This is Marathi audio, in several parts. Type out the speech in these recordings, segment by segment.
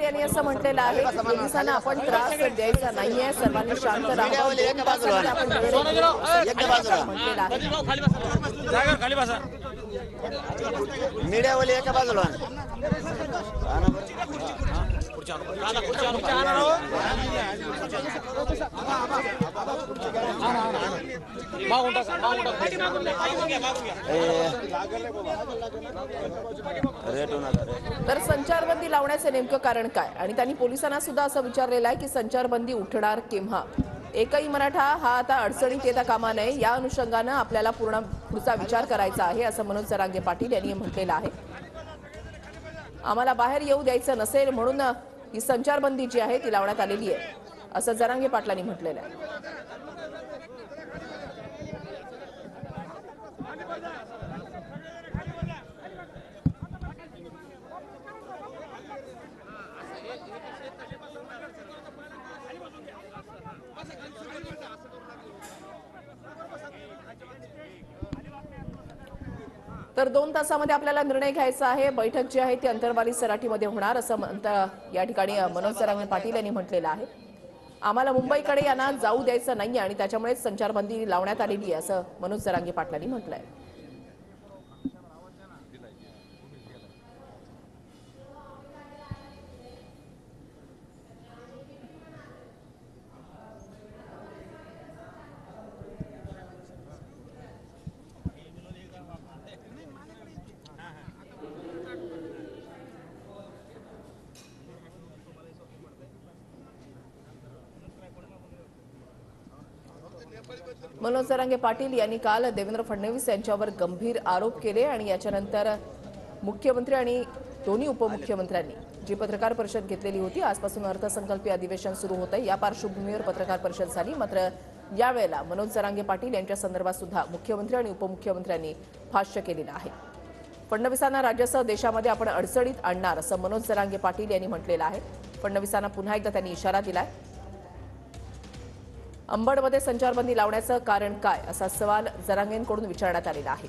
यांनी असं म्हटलेलं आहे की पोलिसांना आपण त्रास द्यायचा नाहीये, सर्वांनी शांत राहावं, 2 तासांमध्ये आपण निर्णय घेऊ असं म्हटलेलं आहे. मीडियावाले एका बाजूला तर संचारबंदी लावण्याचे नेमकं कारण काय, आणि त्यांनी पोलिसांना सुद्धा असं विचारलेलं आहे की संचारबंदी उठणार केव्हा. एकही मराठा हा आता अडचणीत येता कामा नये, या अनुषंगानं आपल्याला पुढचा विचार करायचा आहे असं मनोज जरांगे पाटील यांनी म्हटलेलं आहे. आम्हाला बाहेर येऊ द्यायचं नसेल म्हणून ही संचारबंदी जी आहे ती लावण्यात आलेली आहे असं जरांगे पाटलांनी म्हटलेलं आहे. तर 2 तासामध्ये आपल्याला निर्णय घ्यायचा आहे. बैठक जी आहे ती अंतरवाली सराटीमध्ये होणार असं या ठिकाणी मनोज जरांगे पाटील यांनी म्हटलेलं आहे. आम्हाला मुंबईकडे यांना जाऊ द्यायचं नाही आणि त्याच्यामुळे संचारबंदी लावण्यात आलेली आहे असं मनोज जरांगे पाटलांनी म्हटलंय. मनोज जरांगे पाटील यांनी काल देवेंद्र फडणवीस यांच्यावर गंभीर आरोप केले आणि याच्यानंतर मुख्यमंत्री आणि दोन्ही उपमुख्यमंत्र्यांनी जी पत्रकार परिषद घेतलेली होती. आजपासून अर्थसंकल्पीय अधिवेशन सुरू होतं. या पार्श्वभूमीवर पत्रकार परिषद झाली. मात्र यावेळेला मनोज जरांगे पाटील यांच्या संदर्भात सुद्धा मुख्यमंत्री आणि उपमुख्यमंत्र्यांनी भाष्य केलेलं आहे. फडणवीसांना राज्यासह देशामध्ये आपण अडचणीत आणणार असं मनोज जरांगे पाटील यांनी म्हटलेलं आहे. फडणवीसांना पुन्हा एकदा त्यांनी इशारा दिलाय. अंबडमध्ये संचारबंदी लावण्याचं कारण काय असा सवाल जरांगेंकडून विचारण्यात आलेला आहे.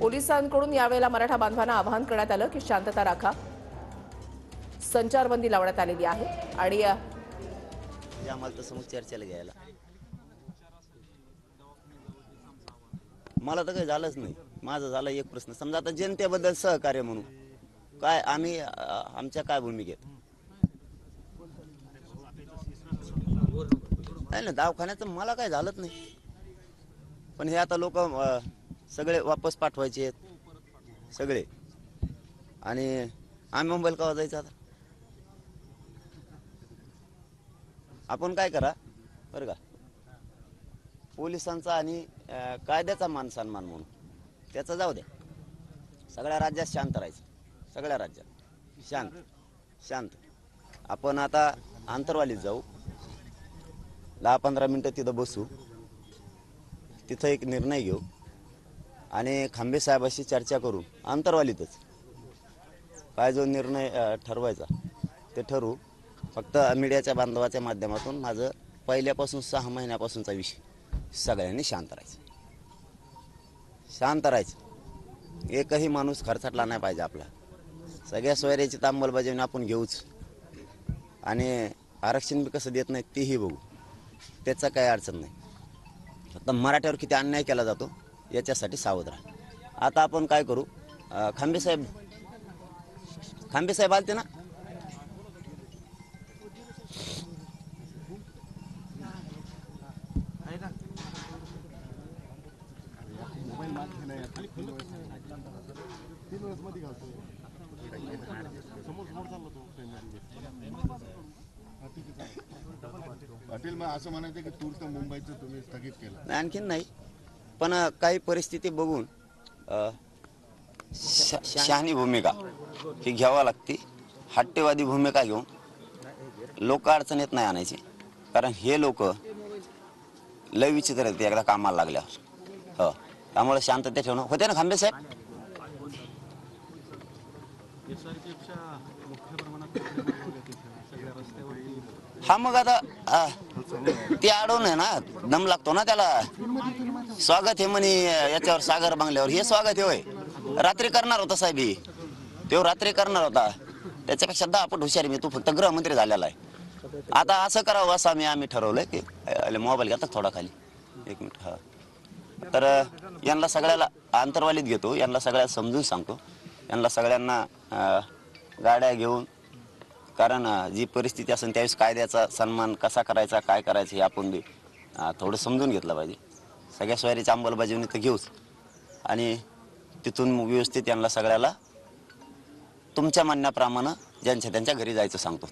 पोलिसांकडून यावेळेला मराठा बांधवांना आवाहन करण्यात आलं की शांतता राखा, संचारबंदी लावण्यात आलेली आहे. आणि चर्चेला घ्यायला मला तर काही झालंच नाही. माझा झाला एक प्रश्न, समजा आता जनतेबद्दल सहकार्य म्हणून काय आम्ही आमच्या काय भूमिकेत नाही ना, दवाखान्याचं मला काय झालंच नाही. पण हे आता लोक सगळे वापस पाठवायचे आहेत सगळे, आणि आम्ही मुंबईला केव्हा जायचं आता. आपण काय करा बरं का, पोलिसांचा आणि कायद्याचा मान सन्मान म्हणून त्याचा जाऊ द्या. सगळ्या राज्यात शांत राहायचं, सगळ्या राज्यात शांत. आपण आता आंतरवालीत जाऊ, 10-15 मिनिटं तिथं बसू, तिथं एक निर्णय घेऊ आणि खांबे साहेबाशी चर्चा करू. आंतरवालीतच काय जो निर्णय ठरवायचा ते ठरवू. फक्त मीडियाच्या बांधवाच्या माध्यमातून माझं पहिल्यापासून 6 महिन्यापासूनचा विषय, सगळ्यांनी शांत राहायचं. एकही माणूस खर्चाटला नाही पाहिजे आपला. सगळ्या सोयऱ्याची अंमलबजावणी आपण घेऊच, आणि आरक्षण बी कसं देत नाही तेही बघू. त्याचा काही अडचण नाही. आता मराठ्यावर किती अन्याय केला जातो याच्यासाठी सावध राहा. आता आपण काय करू, खांबे साहेब आलते ना, पाटील मग असं म्हणायचं की टूर तर मुंबईचं तुम्ही स्थगित केलं. आणखीन नाही, पण काही परिस्थिती बघून शहाणी भूमिका ही घ्यावा लागते. हट्टेवादी भूमिका घेऊन लोक अडचणीत नाही आणायची, कारण हे लोक लय विचित्र आहेत एकदा कामाला लागल्यावर. हो, त्यामुळे शांतता ठेवणं होते ना खांबे साहेब. हा मग आता ते अडवून आहे ना, दम लागतो ना त्याला. स्वागत हे म्हणे याच्यावर सागर बंगल्यावर, हे स्वागत हे होय. रात्री करणार होता साहेब, तो रात्री करणार होता. त्याच्यापेक्षा 10 पट हुशार आहे मी. तू फक्त गृहमंत्री झालेला आहे. आता असं करावं असं आम्ही ठरवलंय की मोबाईल घेतात थोडा खाली 1 मिनिट. हा तर यांना सगळ्याला आंतरवालीत घेतो, यांना सगळ्याला समजून सांगतो, यांना सगळ्यांना गाड्या घेऊन, कारण जी परिस्थिती असेल त्यावेळेस कायद्याचा सन्मान कसा करायचा, काय करायचं हे आपण बी थोडं समजून घेतलं पाहिजे. सगळ्या सोयरीची अंमलबजावणी तर घेऊच आणि तिथून व्यवस्थित यांना सगळ्याला तुमच्या म्हणण्याप्रमाणे ज्यांच्या त्यांच्या घरी जायचं सांगतो.